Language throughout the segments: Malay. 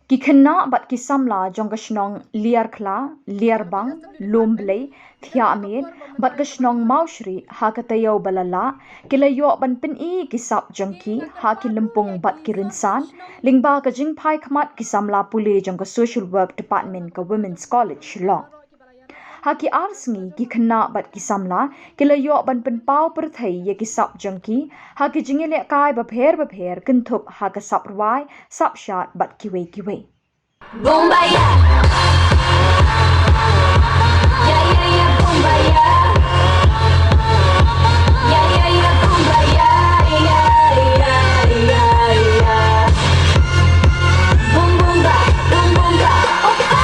Ki kena bat ki samla jong kashnong liar kla, liar bang, lomblay, thia amin, bat kashnong maushri ha katayaw balala, kilayo ban pin I ki sap jong ki ha ki lempung bat ki rinsan, lingba ka jing pai khamat ki samla puli jong ka social work department ka women's college long. Haki arsengi ki khna bat ki samla kilayo ban pen pau per thai ye ki sap jangki haki jingile kai ba pher kintup ha ka sap rwai sap shat bat ki we Bombaya ya bombaya ya bombaya ya boom boom ba opa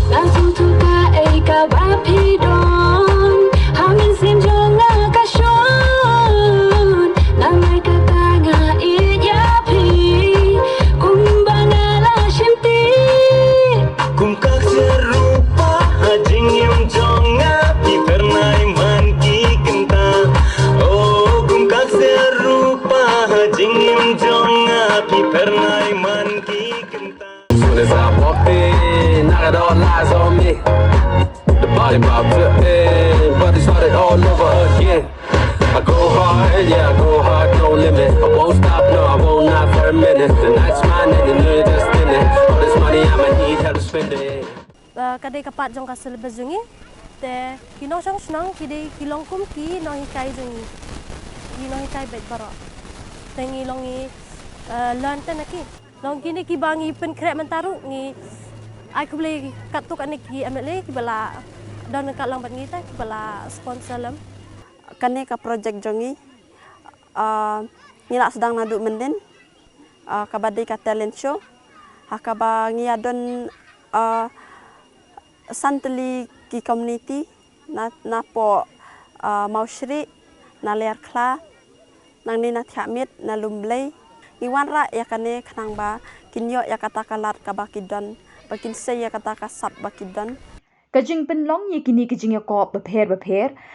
langsung tuka eka rapidon hangin simjonga kashon nangai katanga iyapi kumbana la shimpi kumkak serupa hajing yang jonga pi pernai manki kenta oh kumkak serupa hajing yang jonga pi pernai manki kenta. As soon as I walked in, now it all lies on me. The body pop took in, but it started all over again. I go hard, yeah, I go hard, no limit. I won't stop, no, I won't not for a minute. The night's mine and the night just in it. All this money I'ma need, how to spend it. Kadai kapat jong kasel bazungi, te kino sang senang kidai kilong kum ki no hikai jungi, kino hikai bet barok, tengi longi learn ten aki. Long kini ki bangi pen krek mentaru ni aku boleh katuk anik ki amle ki bala dan kat lambat ni ta ki bala sponsor lam kane ka project jongi ngila sedang naduk menden kabadai ka talent show hakaba ngiadon santli ki community na po maushri na lear kla nang ni na thamit na lumblay iwan ra ya kane khnang ba kinyo ya kata kalat ka bakidon bakin se ya kata ka sap bakidon kajing penlong ye kini kajing ya ko bapher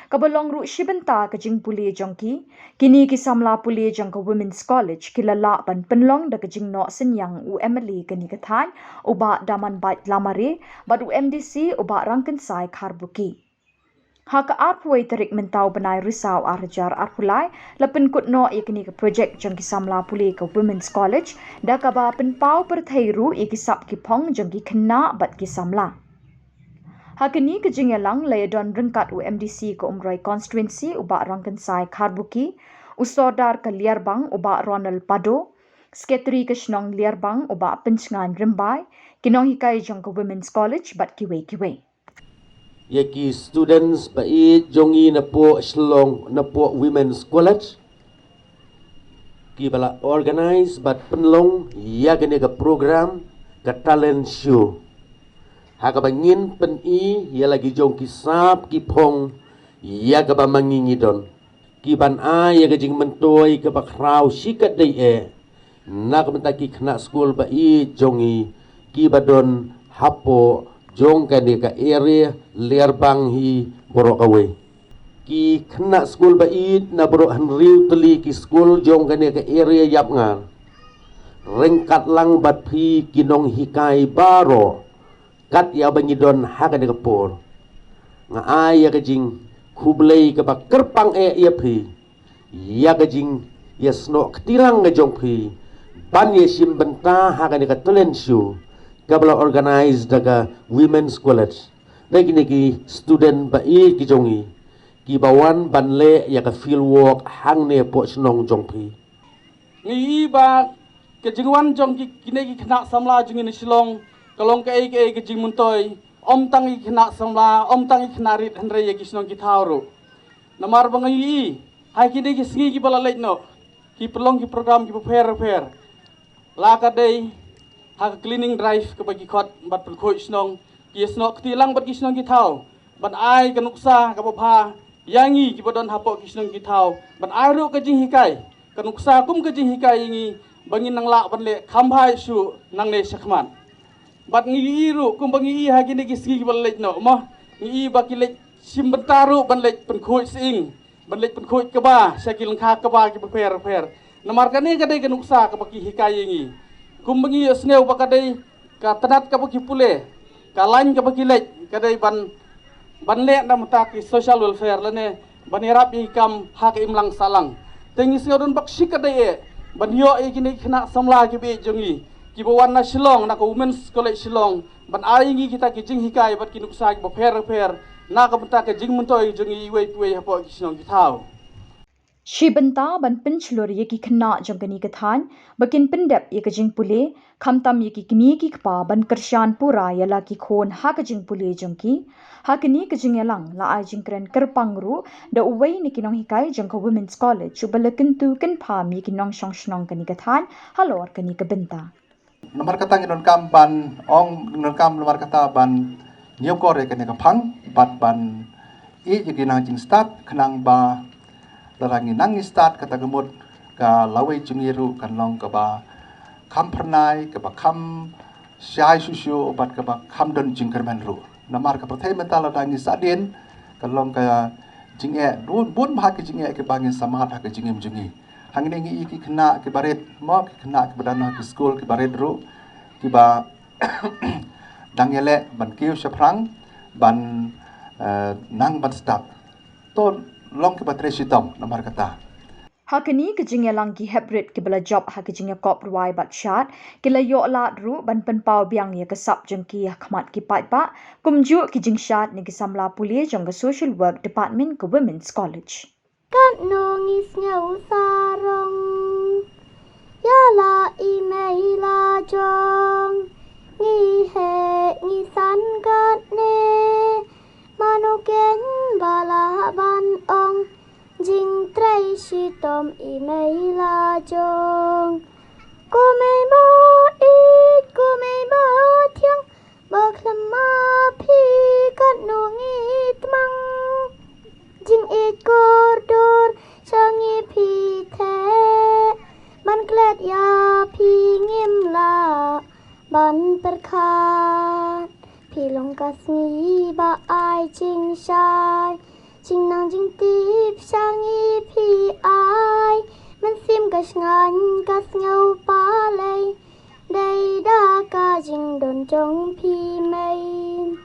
kabalong ru shibenta kajing puli jongki kini ki samla puli jong ka women's college kilala ban penlong da kajing no senyang UMLE kani kathan uba daman bait lamare bad UMDC uba rangken sai kharbuki Haka arpuai tarik mentau benai risau arjar arpulai lapen kutno yakni ke projek jong ki samla puli ke women's college da ka ba pen pau perthairu iki sap ki phong jong ki khna bat ki samla Hakani ke jingelang layadon rengkat UMDC ke umroi constituency uba rangken sai kharbuki usodar ke liarbang uba Ronald Pado sekretari ke snong liarbang uba pencngan rembai kinohikai jong ke women's college bat kiwe Yaki students bai jongi na po Shillong na po women's college ki bala organize but penlong ya gane ka program ka talent show ha ka bangin pen I ya lagi jong ki sap ki phong ya ka ba mangingi don ki ban a ya ka jing mentoi ka ba kraw sikat dei na ka mentaki khna school bai jongi ki badon hapo jong kani ka area learbang hi borok away ki khna school ba I na borok hanriu teli ki school jong kani ka area yap ngar rengkat lang bat phi kinong hikai baro kat ya bangidon ha kani ka por nga ay ya ka jing kublay ka ba kerpang ya phi ya ka jing ya sno ktirang nga jong phi ban ye sim benta ha kani ka talent show kabla organize daga women's college lagi niki student ba I ki jongi ki bawan banle ya ka field work hang ne po snong jongpi ngi ba ke jingwan jong ki kinegi khna samla jingin silong kalong ke ke jing muntoi om tang I khna samla om tang I khna rit hanre ye ki snong ki thawro namar bangi hai kinegi singi ki bala leit no ki pelong ki program ki fair la ka dei ha cleaning drive ke bagi khot bat pelkhoi snong ki snok tilang bat ki snong ki thaw ban ai kanuksa ka bapha yangi ki bodon hapo ki snong ki thaw ban ai ru ka jing hikai kanuksa kum ka jing hikai ngi bangin nang la ban le khambhai su nang ne sakhman bat ngi ru kum bangi ha ki ne ki sgi ki bal lech no mo ngi ba ki lech Simbentaru banlek penkuit sing, banlek penkuit keba, syakil langkah keba ki beper. Namarkan ni kadai kenuksa kebaki hikai ini. Kumbengi sneu bakadai ka tenat kebaki pule, ka lain kebaki lek kadai banlek na mutaki social welfare lene banirap ikam hak imlang salang. Tengi sneu don bakshi kadai banyo ikini kena samla ki be jongi. Ki bawan na Shillong na ka Women's College Shillong ban aingi kita ki jing hikai bat kinuksa ki beper. Na kabenta ke jing muntoy jongi iwe hapo kisnong kitau. Shibanta ban penchlor yeki khna jangkani kathan bakin pendep ye kajing pule khamtam yeki kimi ki kpa ban kershan pura yala ki khon ha kajing pule jangki hakini kajing yalang la ai jingkren kerpangru da uwei ni kinong hikai jangka Women's College balakin tu kan pham yeki nong shong shnong kani kathan halor kani kabenta nomor kata nginon kam ban ong nginon kam nomor kata ban niop kore kene kapang bat ban yeki nang jing start khnang ba larangi nang start kata gemut ka lawe jungiru kan long ka ba kam pernai ka ba kam syai susu obat ka ba kam don jingkerman ru namar ka pathai mental larangi sadin kan long ka jinge bun ma ka jinge ke bangin samat ka jingem jungi hangine ngi ki kena ke baret mo ke kena ke badana ke school ke baret ru ki ba dangele ban kiu saprang ban nang ban start to long ke batre sitam namar kata hakani kajing yalang ki hybrid ki bala job ha kajing ya kop ruai bat shat ki la yo la ru ban pen pau biang ya kasap jengki ya khmat ki pai pa kumju ki jing shat ni ki samla puli jong social work department ko Women's College Kat nongis ngau sarong Ya la imei la jong Ngi he ngi san kat ne Manoken bala ban ong Jing trai si tom imei la jong Cô mei bo it cô mei bo thiang Bo klam ma pi kat nongit mang Jing it koridor changi pi the ban klet ya pi ngim la ban perkhat pi long kasngi ba ai jing shai jing nang jing tip changi pi ai man sim ka ngan kas ngau pa lei dei da ka jing don jong pi mei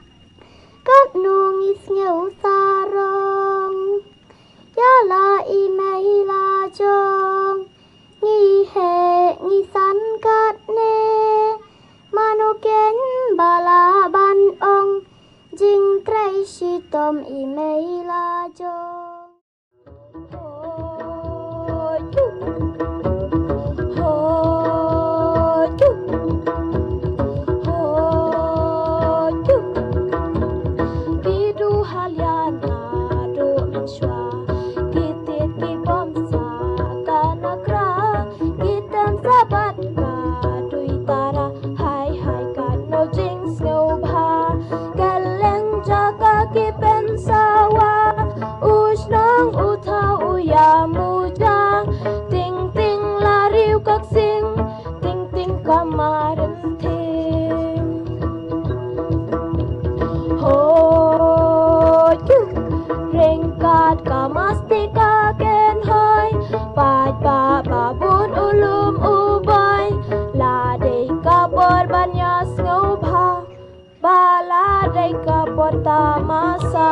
Kat nung is ngeu sarong Ya la imei la jong Ngi he ngi san kat ne Manoken bala ban ong Jing trai si tom imei la jong Hoi chu Hoi chu Hoi chu Kidu haliana do menshwa Kitit ki bomsa kanakra Kitan sabat ka dui tara Hai hai ka no jings ngobha Galeng jaga ki pensawa Usnang utha uya muja Ting ting lariu kak sing Ting ting kamarin ting Hoju Ringkat kamastika ken hoy Pad ba babun ulum ubay Ladai kapor banyas ngubha Baladai kapor tamasa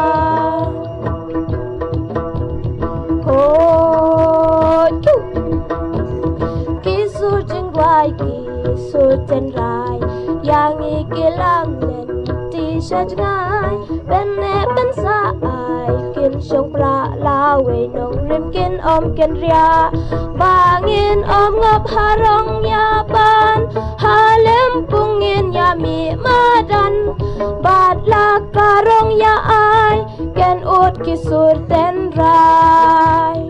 Hoju Kisu jengwai kisu tenrai Yang ikilang len T-shirt ngai Benne ben sa ai Kin sông pla la we nong rim kin om kin ria Bangin om ngap harong ya ban Halem pungin ya mi madan Bad la karong ya ai Ken ut kisur ten rai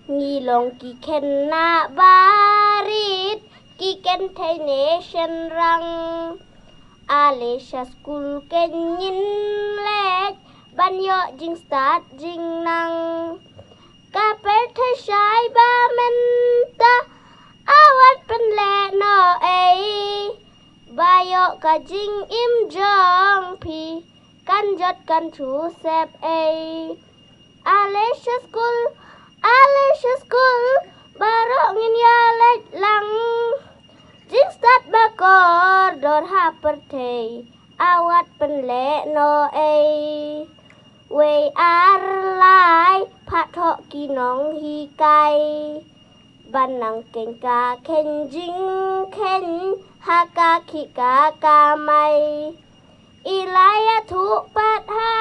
Ngilong ki ken na barit Ki ken thai nation rang Alisha school ken yin lek Ban yo jing start jing nang Kapel thai shai ba menta Awat pen le no ei Bayo ka jing im jong pi กันยดกันชูแซบเออาเลชสกุลบารอกเงินยาเล็ดหลังจิงสตัดบากอร์ดอร์ฮาเปอร์เทอาวัดเป็นเละโนเอเวอาร์ไลพัทะกีน้องฮีไกบันนังเก่งกาเข็นจิงเข็นฮากาคิกากาไมอีไลยะทุปัดหา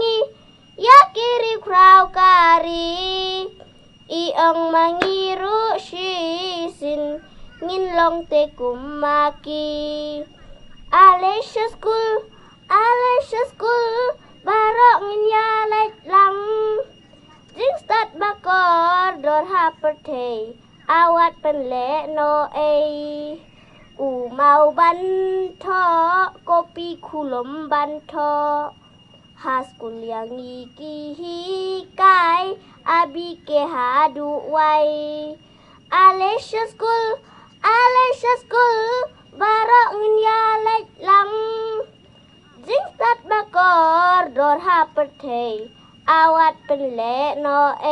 งียากิริคราวการีอีองมังีรุชีสินงินลงเตกุมมากีอาเลชสกุลบารอกเงินยาเล็ดหลังจิงสตัดบากอร์ดอร์ฮาเปอร์เทอาวัดเป็นเละโนเออูเมาบันทอโกปีคุลมบันทอฮาสกุลยังอีกีฮีกายอาบิเกหาดูไวอาเลชสกุลบารอกเงินยาเล็ดหลังจิงสตัดบากอร์ดอร์ฮาเปอร์เทอาวัดเป็นเละโนเอ